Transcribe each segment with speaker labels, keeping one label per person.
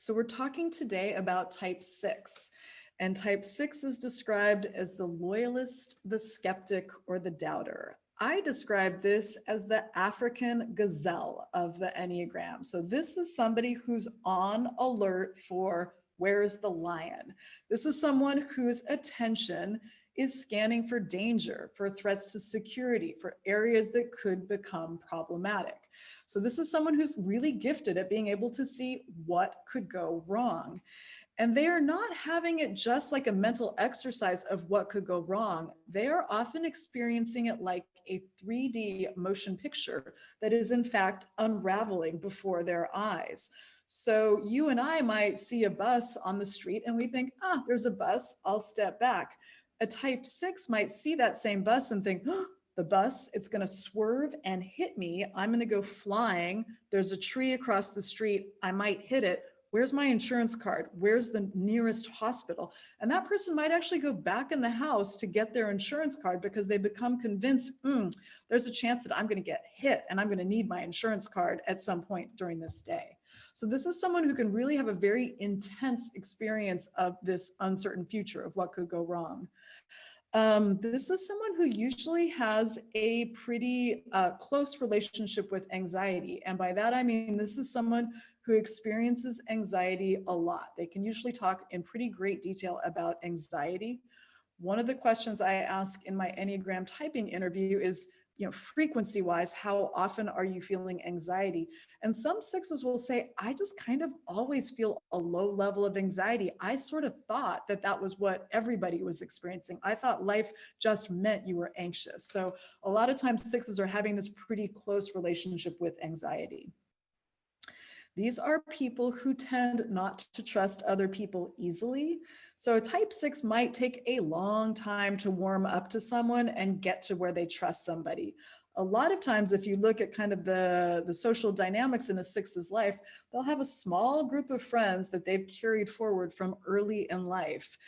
Speaker 1: So we're talking today about type 6. And type 6 is described as the loyalist, the skeptic, or the doubter. I describe this as the African gazelle of the Enneagram. So this is somebody who's on alert for where's the lion. This is someone whose attention is scanning for danger, for threats to security, for areas that could become problematic. So this is someone who's really gifted at being able to see what could go wrong. And they are not having it just like a mental exercise of what could go wrong. They are often experiencing it like a 3D motion picture that is in fact unraveling before their eyes. So you and I might see a bus on the street and we think, there's a bus, I'll step back. A type 6 might see that same bus and think, the bus, it's going to swerve and hit me. I'm going to go flying. There's a tree across the street. I might hit it. Where's my insurance card? Where's the nearest hospital? And that person might actually go back in the house to get their insurance card because they become convinced, there's a chance that I'm going to get hit and I'm going to need my insurance card at some point during this day. So this is someone who can really have a very intense experience of this uncertain future of what could go wrong. This is someone who usually has a pretty close relationship with anxiety. And by that, I mean, this is someone who experiences anxiety a lot. They can usually talk in pretty great detail about anxiety. One of the questions I ask in my Enneagram typing interview is, frequency wise, how often are you feeling anxiety? And some 6s will say, I just kind of always feel a low level of anxiety. I sort of thought that that was what everybody was experiencing. I thought life just meant you were anxious. So a lot of times 6s are having this pretty close relationship with anxiety. These are people who tend not to trust other people easily. So a type 6 might take a long time to warm up to someone and get to where they trust somebody. A lot of times, if you look at kind of the social dynamics in a 6's life, they'll have a small group of friends that they've carried forward from early in life.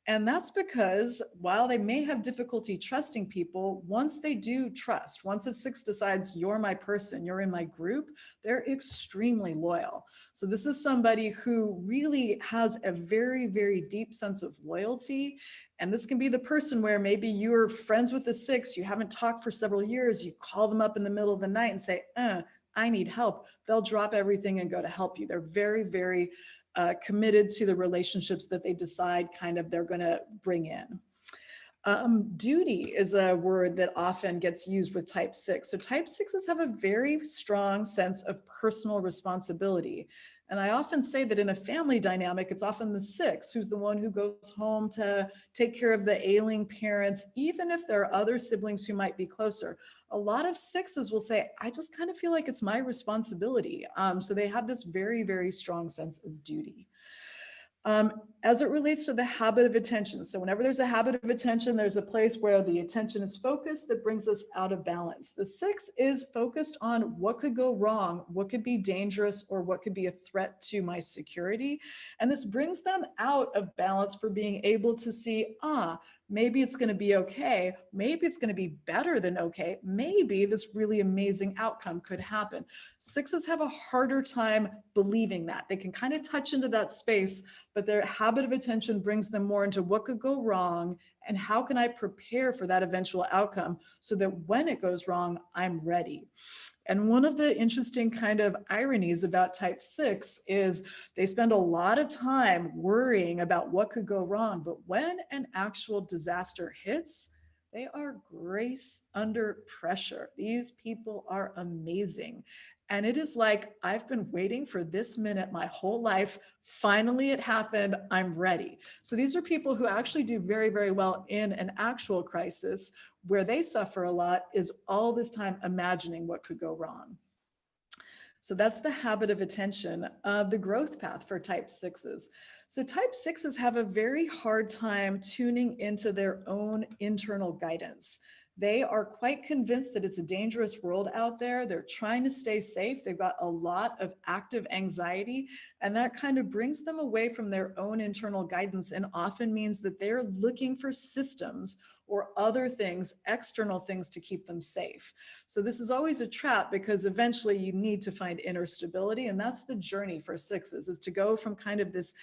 Speaker 1: And that's because while they may have difficulty trusting people, once they do trust, once a 6 decides you're my person, you're in my group, they're extremely loyal. So this is somebody who really has a very, very deep sense of loyalty. And this can be the person where maybe you're friends with a 6, you haven't talked for several years, you call them up in the middle of the night and say, I need help. They'll drop everything and go to help you. They're very, very committed to the relationships that they decide kind of they're going to bring in. Duty is a word that often gets used with type 6. So type 6s have a very strong sense of personal responsibility. And I often say that in a family dynamic, it's often the 6 who's the one who goes home to take care of the ailing parents, even if there are other siblings who might be closer. A lot of 6s will say, I just kind of feel like it's my responsibility. So they have this very, very strong sense of duty. As it relates to the habit of attention. So whenever there's a habit of attention, there's a place where the attention is focused that brings us out of balance. The 6 is focused on what could go wrong, what could be dangerous, or what could be a threat to my security. And this brings them out of balance for being able to see, maybe it's going to be okay. Maybe it's going to be better than okay. Maybe this really amazing outcome could happen. 6s have a harder time believing that. They can kind of touch into that space, but their habit of attention brings them more into what could go wrong and how can I prepare for that eventual outcome so that when it goes wrong, I'm ready. And one of the interesting kind of ironies about type 6 is they spend a lot of time worrying about what could go wrong. But when an actual disaster hits, they are grace under pressure. These people are amazing. And it is like, I've been waiting for this minute my whole life. Finally, it happened. I'm ready. So these are people who actually do very, very well in an actual crisis. Where they suffer a lot is all this time imagining what could go wrong. So that's the habit of attention. The growth path for type 6s. So type 6s have a very hard time tuning into their own internal guidance. They are quite convinced that it's a dangerous world out there. They're trying to stay safe. They've got a lot of active anxiety, and that kind of brings them away from their own internal guidance and often means that they're looking for systems or other things, external things to keep them safe. So this is always a trap because eventually you need to find inner stability. And that's the journey for sixes, is to go from kind of this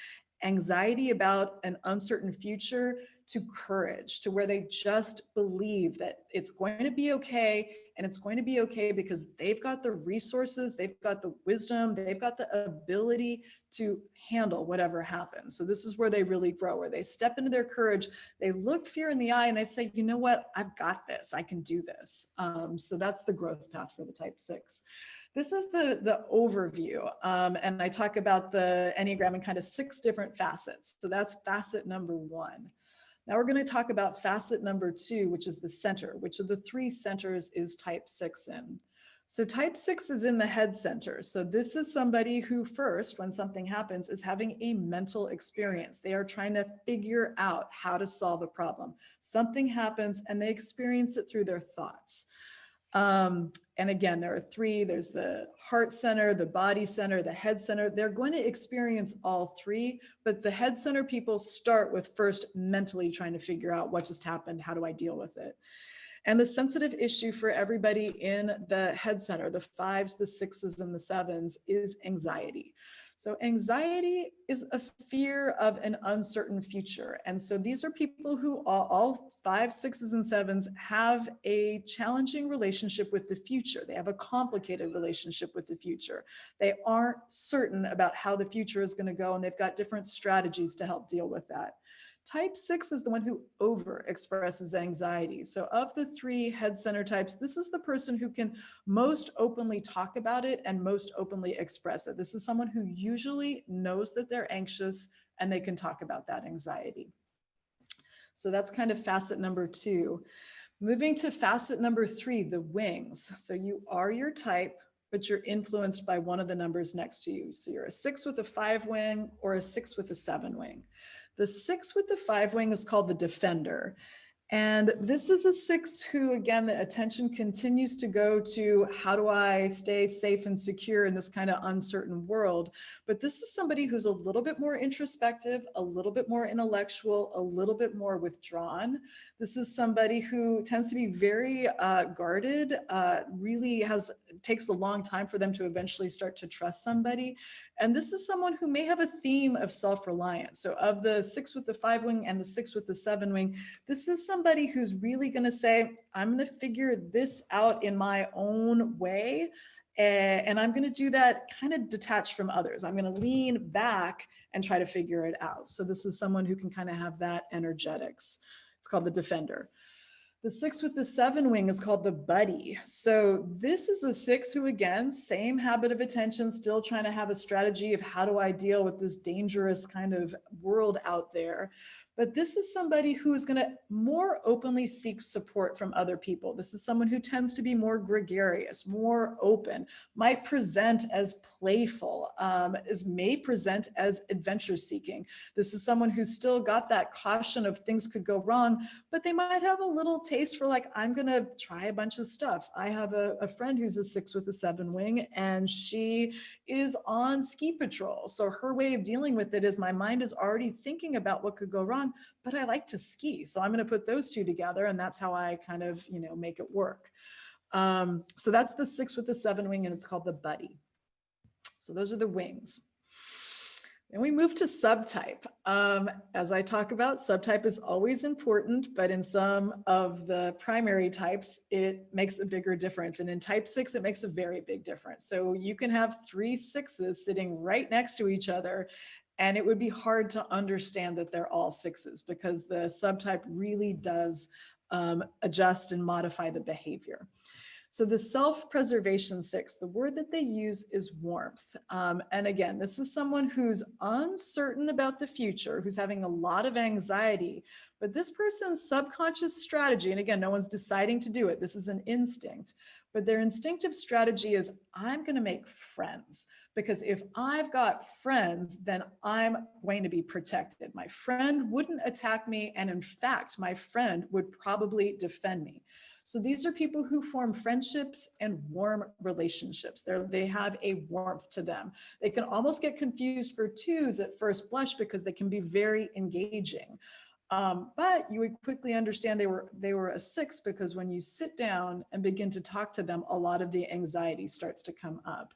Speaker 1: anxiety about an uncertain future to courage, to where they just believe that it's going to be okay. And it's going to be okay because they've got the resources, they've got the wisdom, they've got the ability to handle whatever happens. So this is where they really grow, where they step into their courage, they look fear in the eye and they say, you know what, I've got this, I can do this. So that's the growth path for the type 6. This is the overview. And I talk about the Enneagram in kind of 6 different facets. So that's facet number 1. Now we're going to talk about facet number 2, which is the center. Which of the 3 centers is type 6 in? So type 6 is in the head center. So this is somebody who first, when something happens, is having a mental experience. They are trying to figure out how to solve a problem. Something happens and they experience it through their thoughts. And again, there are 3, there's the heart center, the body center, the head center. They're going to experience all 3, but the head center people start with first mentally trying to figure out what just happened, how do I deal with it? And the sensitive issue for everybody in the head center, the 5s, the 6s, and the 7s, is anxiety. So anxiety is a fear of an uncertain future. And so these are people who all 5, 6s, and 7s have a challenging relationship with the future. They have a complicated relationship with the future. They aren't certain about how the future is going to go, and they've got different strategies to help deal with that. Type 6 is the one who over expresses anxiety. So of the 3 head center types, this is the person who can most openly talk about it and most openly express it. This is someone who usually knows that they're anxious and they can talk about that anxiety. So that's kind of facet number 2. Moving to facet number 3, the wings. So you are your type, but you're influenced by one of the numbers next to you. So you're a 6 with a 5 wing or a 6 with a 7 wing. The 6 with the 5 wing is called the defender. And this is a 6 who, again, the attention continues to go to how do I stay safe and secure in this kind of uncertain world. But this is somebody who's a little bit more introspective, a little bit more intellectual, a little bit more withdrawn. This is somebody who tends to be very guarded, really takes a long time for them to eventually start to trust somebody. And this is someone who may have a theme of self-reliance. So of the 6 with the 5 wing and the 6 with the 7 wing, this is somebody who's really going to say, I'm going to figure this out in my own way. And I'm going to do that kind of detached from others. I'm going to lean back and try to figure it out. So this is someone who can kind of have that energetics. It's called the defender. The 6 with the 7 wing is called the buddy. So this is a 6 who, again, same habit of attention, still trying to have a strategy of how do I deal with this dangerous kind of world out there. But this is somebody who is going to more openly seek support from other people. This is someone who tends to be more gregarious, more open, might present as playful, may present as adventure seeking. This is someone who's still got that caution of things could go wrong, but they might have a little taste for like, I'm going to try a bunch of stuff. I have a friend who's a 6 with a 7 wing, and she is on ski patrol. So her way of dealing with it is my mind is already thinking about what could go wrong, but I like to ski. So I'm going to put those 2 together, and that's how I kind of, make it work. So that's the 6 with the 7 wing, and it's called the buddy. So those are the wings. Then we move to subtype. As I talk about, subtype is always important, but in some of the primary types, it makes a bigger difference. And in type 6, it makes a very big difference. So you can have 3 6s sitting right next to each other, and it would be hard to understand that they're all 6s because the subtype really does adjust and modify the behavior. So the self-preservation 6, the word that they use is warmth. And again, this is someone who's uncertain about the future, who's having a lot of anxiety, but this person's subconscious strategy, and again, no one's deciding to do it, this is an instinct, but their instinctive strategy is, I'm going to make friends. Because if I've got friends, then I'm going to be protected. My friend wouldn't attack me. And in fact, my friend would probably defend me. So these are people who form friendships and warm relationships. They have a warmth to them. They can almost get confused for 2s at first blush because they can be very engaging. But you would quickly understand they were a 6, because when you sit down and begin to talk to them, a lot of the anxiety starts to come up.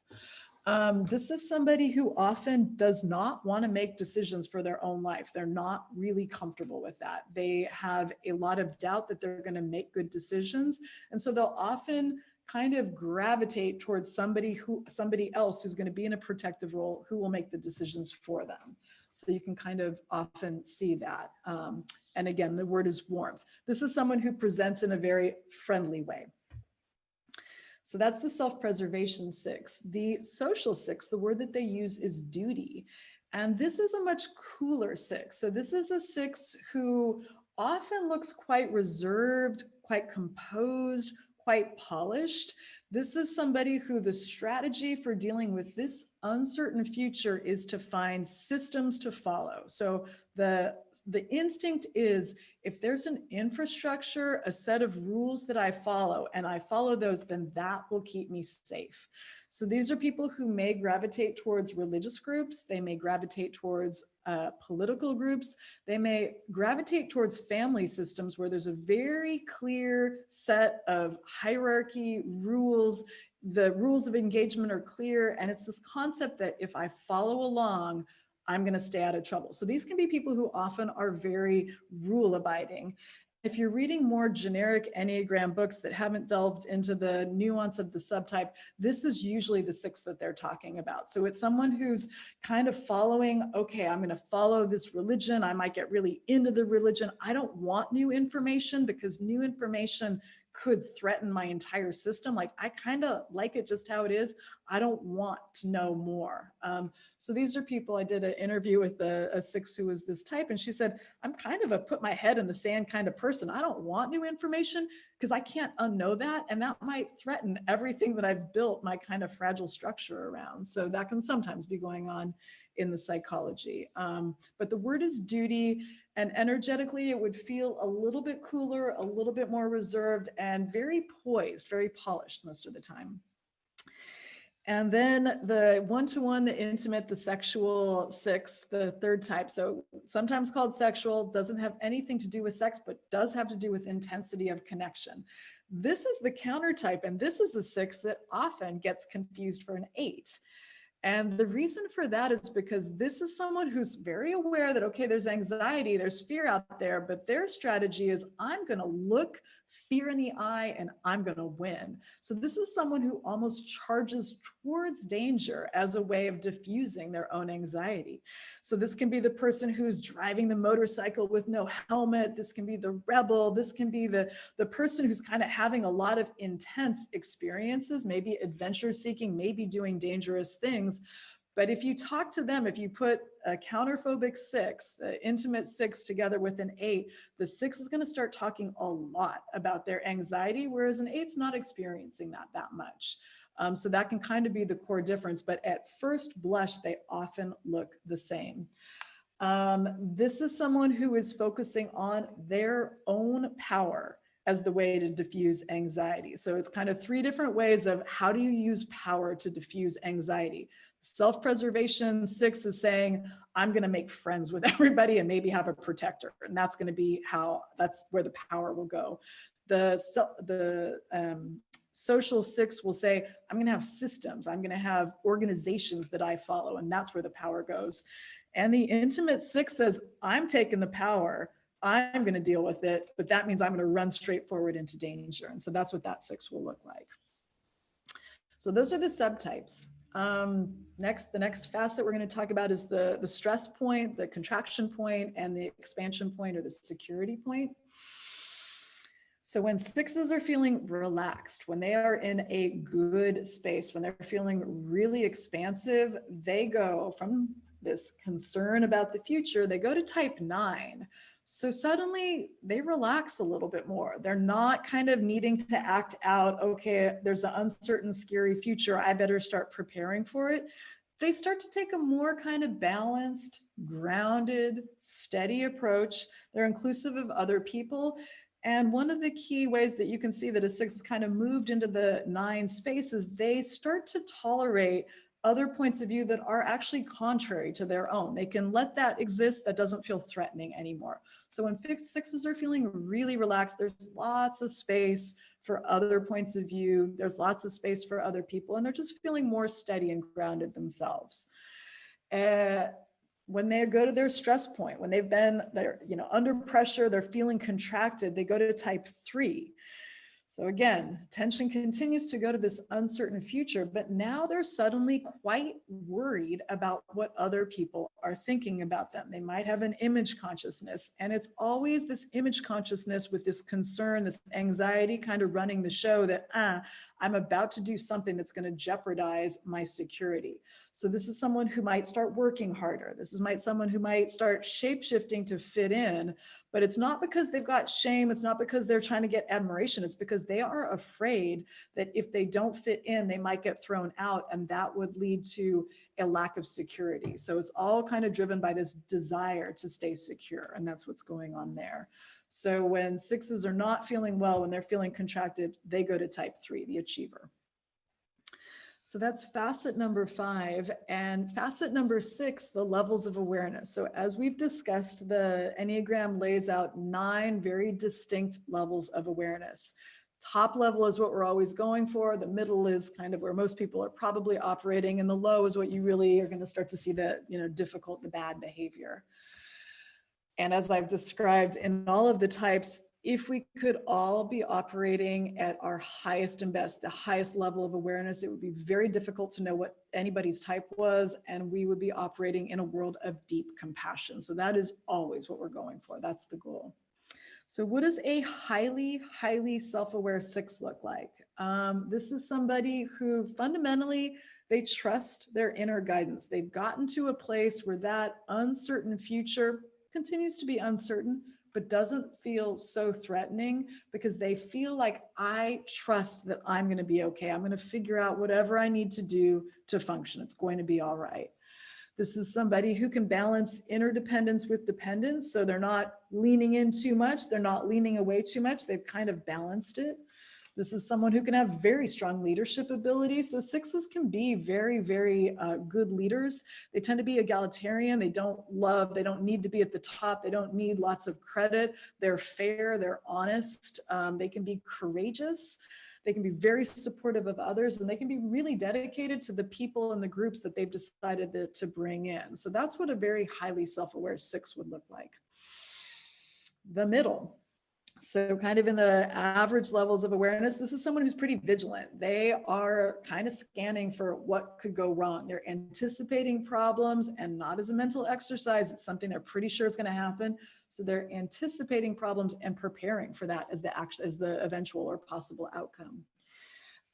Speaker 1: This is somebody who often does not want to make decisions for their own life. They're not really comfortable with that. They have a lot of doubt that they're going to make good decisions. And so they'll often kind of gravitate towards somebody else who's going to be in a protective role, who will make the decisions for them. So you can kind of often see that. And again, the word is warmth. This is someone who presents in a very friendly way. So that's the self-preservation 6. The social 6, the word that they use is duty. And this is a much cooler 6. So this is a 6 who often looks quite reserved, quite composed, quite polished. This is somebody who the strategy for dealing with this uncertain future is to find systems to follow. So the instinct is, if there's an infrastructure, a set of rules that I follow, and I follow those, then that will keep me safe. So these are people who may gravitate towards religious groups. They may gravitate towards political groups. They may gravitate towards family systems where there's a very clear set of hierarchy, rules. The rules of engagement are clear. And it's this concept that if I follow along, I'm going to stay out of trouble. So these can be people who often are very rule abiding. If you're reading more generic Enneagram books that haven't delved into the nuance of the subtype, this is usually the 6 that they're talking about. So it's someone who's kind of following, okay, I'm going to follow this religion. I might get really into the religion. I don't want new information, because new information could threaten my entire system. Like, I kind of like it just how it is. I don't want to know more. So these are people, I did an interview with a 6 who was this type, and she said, I'm kind of a put my head in the sand kind of person. I don't want new information because I can't unknow that. And that might threaten everything that I've built my kind of fragile structure around. So that can sometimes be going on in the psychology. But the word is duty. And energetically, it would feel a little bit cooler, a little bit more reserved, and very poised, very polished most of the time. And then the one-to-one, the intimate, the sexual 6, the third type. So sometimes called sexual, doesn't have anything to do with sex, but does have to do with intensity of connection. This is the counter type, and this is a 6 that often gets confused for an 8. And the reason for that is because this is someone who's very aware that, okay, there's anxiety, there's fear out there, but their strategy is, I'm going to look fear in the eye and I'm going to win. So this is someone who almost charges towards danger as a way of diffusing their own anxiety. So this can be the person who's driving the motorcycle with no helmet. This can be the rebel. This can be the person who's kind of having a lot of intense experiences, maybe adventure seeking, maybe doing dangerous things. But if you talk to them, if you put a counterphobic 6, the intimate 6 together with an 8, the 6 is going to start talking a lot about their anxiety, whereas an 8's not experiencing that much. So that can kind of be the core difference. But at first blush, they often look the same. This is someone who is focusing on their own power as the way to diffuse anxiety. So it's kind of 3 different ways of how do you use power to diffuse anxiety. Self-preservation 6 is saying, I'm going to make friends with everybody and maybe have a protector. And that's going to be that's where the power will go. The social 6 will say, I'm going to have systems. I'm going to have organizations that I follow. And that's where the power goes. And the intimate 6 says, I'm taking the power. I'm going to deal with it, but that means I'm going to run straight forward into danger. And so that's what that 6 will look like. So those are the subtypes. The next facet we're going to talk about is the stress point, the contraction point, and the expansion point, or the security point. So when 6s are feeling relaxed, when they are in a good space, when they're feeling really expansive, they go from this concern about the future, they go to type 9. So suddenly they relax a little bit more. They're not kind of needing to act out, okay, there's an uncertain, scary future, I better start preparing for it. They start to take a more kind of balanced, grounded, steady approach. They're inclusive of other people. And one of the key ways that you can see that a 6 is kind of moved into the 9 space is they start to tolerate other points of view that are actually contrary to their own. They can let that exist. That doesn't feel threatening anymore. So when sixes are feeling really relaxed, there's lots of space for other points of view. There's lots of space for other people, and they're just feeling more steady and grounded themselves. When they go to their stress point, when they're under pressure, they're feeling contracted, they go to type 3. So again, attention continues to go to this uncertain future, but now they're suddenly quite worried about what other people are thinking about them. They might have an image consciousness, and it's always this image consciousness with this concern, this anxiety kind of running the show that, I'm about to do something that's going to jeopardize my security. So this is someone who might start working harder. This is someone who might start shape-shifting to fit in, but it's not because they've got shame. It's not because they're trying to get admiration. It's because they are afraid that if they don't fit in, they might get thrown out, and that would lead to a lack of security. So it's all kind of driven by this desire to stay secure, and that's what's going on there. So when sixes are not feeling well, when they're feeling contracted, they go to type 3, the achiever. So that's facet number 5. And facet number 6, the levels of awareness. So as we've discussed, the Enneagram lays out 9 very distinct levels of awareness. Top level is what we're always going for. The middle is kind of where most people are probably operating, and the low is what you really are going to start to see the difficult, the bad behavior. And as I've described in all of the types, if we could all be operating at our highest and best, the highest level of awareness, it would be very difficult to know what anybody's type was, and we would be operating in a world of deep compassion. So that is always what we're going for. That's the goal. So what does a highly, highly self-aware 6 look like? This is somebody who fundamentally, they trust their inner guidance. They've gotten to a place where that uncertain future continues to be uncertain, but doesn't feel so threatening, because they feel like, I trust that I'm going to be okay. I'm going to figure out whatever I need to do to function. It's going to be all right. This is somebody who can balance interdependence with dependence. So they're not leaning in too much. They're not leaning away too much. They've kind of balanced it. This is someone who can have very strong leadership ability. So 6s can be very, very good leaders. They tend to be egalitarian. They don't need to be at the top. They don't need lots of credit. They're fair, they're honest. They can be courageous. They can be very supportive of others, and they can be really dedicated to the people and the groups that they've decided to bring in. So that's what a very highly self-aware 6 would look like. The middle. So kind of in the average levels of awareness, this is someone who's pretty vigilant. They are kind of scanning for what could go wrong. They're anticipating problems, and not as a mental exercise. It's something they're pretty sure is going to happen. So they're anticipating problems and preparing for that as the eventual or possible outcome.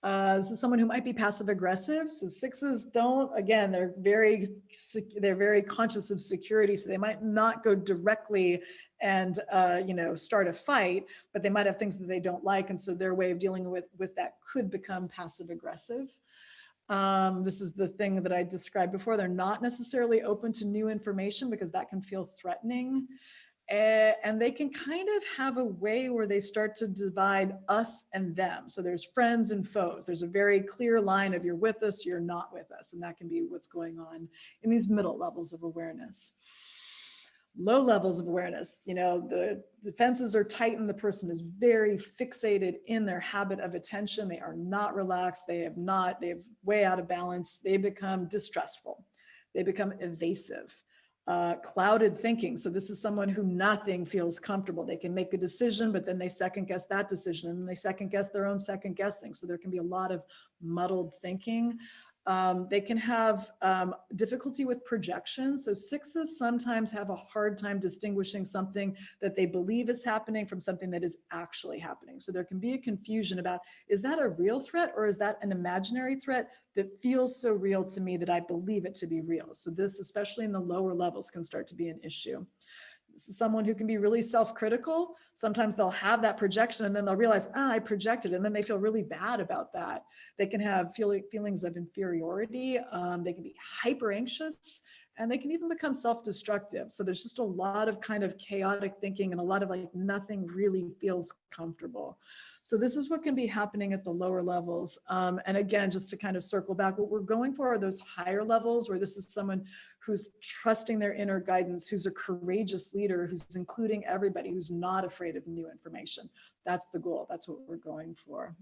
Speaker 1: This is someone who might be passive aggressive. So 6s don't, again, they're very conscious of security. So they might not go directly and start a fight, but they might have things that they don't like. And so their way of dealing with that could become passive aggressive. This is the thing that I described before. They're not necessarily open to new information because that can feel threatening. And they can kind of have a way where they start to divide us and them. So there's friends and foes. There's a very clear line of, you're with us, you're not with us. And that can be what's going on in these middle levels of awareness. Low levels of awareness, the defenses are tightened. The person is very fixated in their habit of attention. They are not relaxed. They're way out of balance. They become distrustful. They become evasive. Clouded thinking. So this is someone who nothing feels comfortable. They can make a decision, but then they second guess that decision, and they second guess their own second guessing. So there can be a lot of muddled thinking. They can have difficulty with projection. So 6s sometimes have a hard time distinguishing something that they believe is happening from something that is actually happening. So there can be a confusion about, is that a real threat or is that an imaginary threat that feels so real to me that I believe it to be real? So this, especially in the lower levels, can start to be an issue. This is someone who can be really self-critical. Sometimes they'll have that projection and then they'll realize, I projected, and then they feel really bad about that. They can have feelings of inferiority. They can be hyper anxious. and they can even become self-destructive. So there's just a lot of kind of chaotic thinking and a lot of like nothing really feels comfortable. So this is what can be happening at the lower levels. And again, just to kind of circle back, what we're going for are those higher levels where this is someone who's trusting their inner guidance, who's a courageous leader, who's including everybody, who's not afraid of new information. That's the goal. That's what we're going for.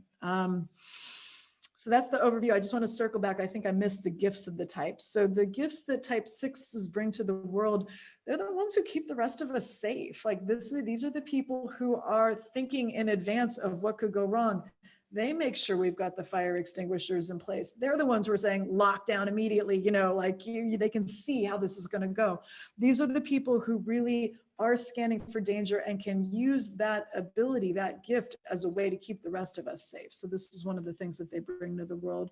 Speaker 1: So that's the overview. I just want to circle back. I think I missed the gifts of the types. So the gifts that type 6s bring to the world, they're the ones who keep the rest of us safe. Like these are the people who are thinking in advance of what could go wrong. They make sure we've got the fire extinguishers in place. They're the ones who are saying lock down immediately, you know, like they can see how this is going to go. These are the people who really are scanning for danger and can use that ability, that gift, as a way to keep the rest of us safe. So this is one of the things that they bring to the world.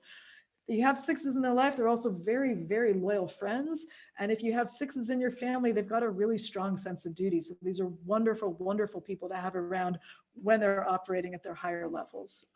Speaker 1: You have 6s in their life, they're also very, very loyal friends. And if you have 6s in your family, they've got a really strong sense of duty. So these are wonderful, wonderful people to have around when they're operating at their higher levels.